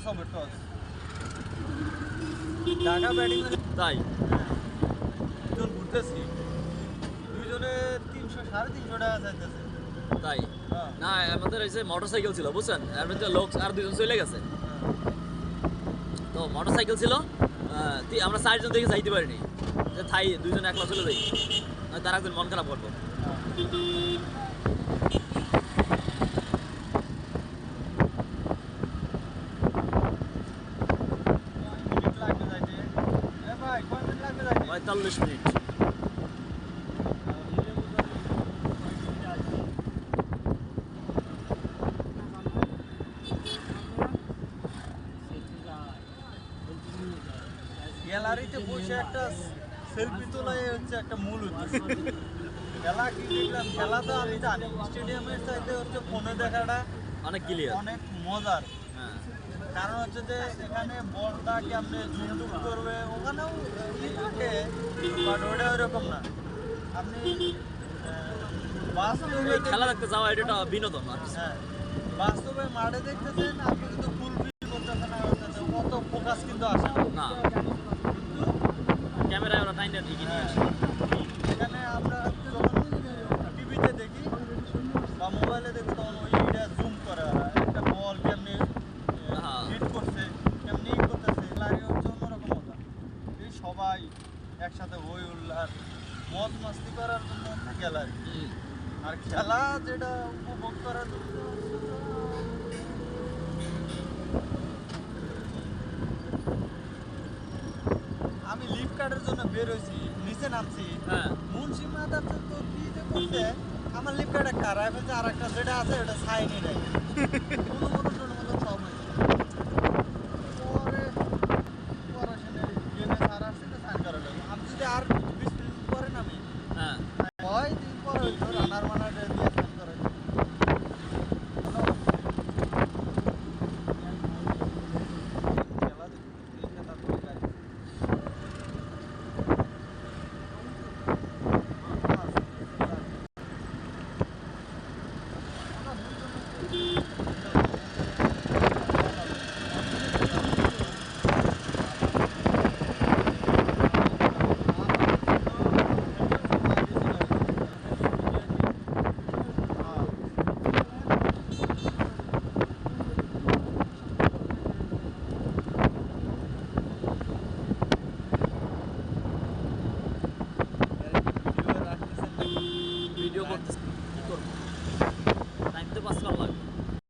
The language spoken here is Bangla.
হবে টস। ঢাকা ব্যাটিং তাই দুজন ঘুরতেছি, দুইজনে 300-350 টাকা চাইতেছে। তাই হ্যাঁ। না, আমাদের এই যে মোটরসাইকেল ছিল বুঝছেন, এর মধ্যে লোক আর দুজন চলে গেছে। তো মোটরসাইকেল ছিল, আমরা 4 জন দেখে যাইতে পারিনি, যে থাই 2 জন একলা চলে যাই, তার একজন মন খারাপ করবো। মিনিট লাগবে যাইতে। এ ভাই কয় মিনিট লাগবে যাইতে? 45 মিনিট। গ্যালারিতে বসে একটা সেলফি তোলাই হচ্ছে একটা মূল উদ্দেশ্য। খেলা কি দেখলাম, খেলা তো আমি জানি, স্টেডিয়ামের চাইতে হচ্ছে ফোনে দেখাটা অনেক ক্লিয়ার। অনেক মজার। হ্যাঁ কারণ হচ্ছে যে এখানে বলটা কেমনে জুম করবে, ওখানেও ই থাকে, বাট ওটা ওইরকম না। আপনি বাস্তবে খেলা দেখতে যাওয়া এটা একটা বিনোদন আর কিছু। হ্যাঁ, বাস্তবে মাঠে দেখতেছেন, আপনি কিন্তু ফুল ফিল করতেছেন না, করতেছেন কত ফোকাস কিন্তু আসে না, কিন্তু ক্যামেরায় ওরা টাইম এগিয়ে নিয়ে আসে। এখানে আমরা যখন টিভিতে দেখি বা মোবাইলে দেখি, তখন ওইটা জুম করে ওরা একটা বল কেমনি হ্যাঁ। হিট করছে, কেমনি ই করতেছে, লাগে হচ্ছে অন্যরকম মজা। এই সবাই একসাথে হই উল্লার মজ মাস্তি করার জন্য একটা গ্যালারি, আর খেলা যেটা উপভোগ করার জন্য আমি লিফট কার্ডের জন্য বের হয়েছি, নিচে নামছি, হ্যাঁ মুন্সি মাদার তো কি যে করছে, আমার লিফট কার্ডে কারা ফেলছে, আর একটা যেটা আছে ওটা সাইনই নেই কোনো মতো